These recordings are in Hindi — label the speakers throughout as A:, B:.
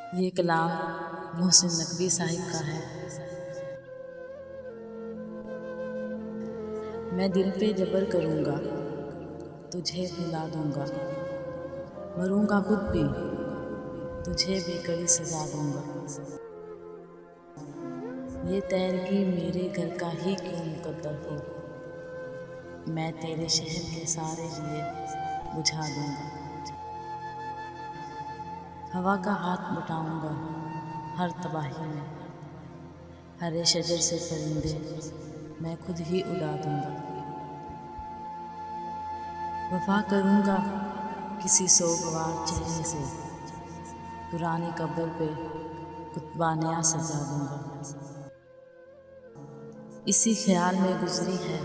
A: ये कलाम मोहसिन नकवी साहिब का है। मैं दिल पे जबर करूँगा, तुझे भुला दूँगा, मरूँगा खुद भी, तुझे भी कड़ी सजा दूँगा। ये तैरगी मेरे घर का ही क्यों मुकद्दर हो, मैं तेरे शहर के सारे दिए बुझा दूँगा। हवा का हाथ बटाऊँगा हर तबाही में, हरे शजर से परिंदे मैं खुद ही उड़ा दूँगा। वफा करूँगा किसी सोगवार चेहरे से, पुरानी कब्र पे कुतबा नया सजा दूँगा। इसी ख्याल में गुजरी है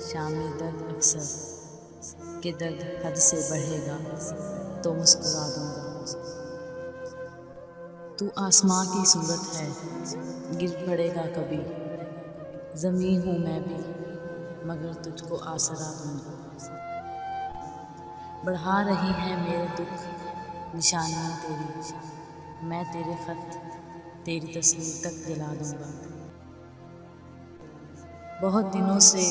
A: शाम दर्द अक्सर, कि दर्द हद से बढ़ेगा तो मुस्कुरा दूँगा। तू आसमां की सूरत है, गिर पड़ेगा कभी, ज़मीं हूँ मैं भी मगर तुझको आसरा दूँगा। बढ़ा रही हैं मेरे दुख निशानियाँ तेरी, मैं तेरे खत तेरी तस्वीर तक दिला दूँगा। बहुत दिनों से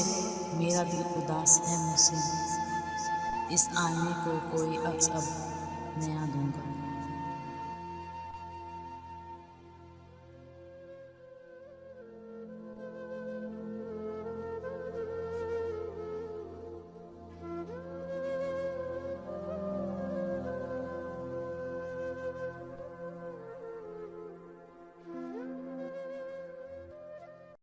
A: मेरा दिल उदास है मुझसे, इस आईने को कोई अक्स अब नया दूँगा।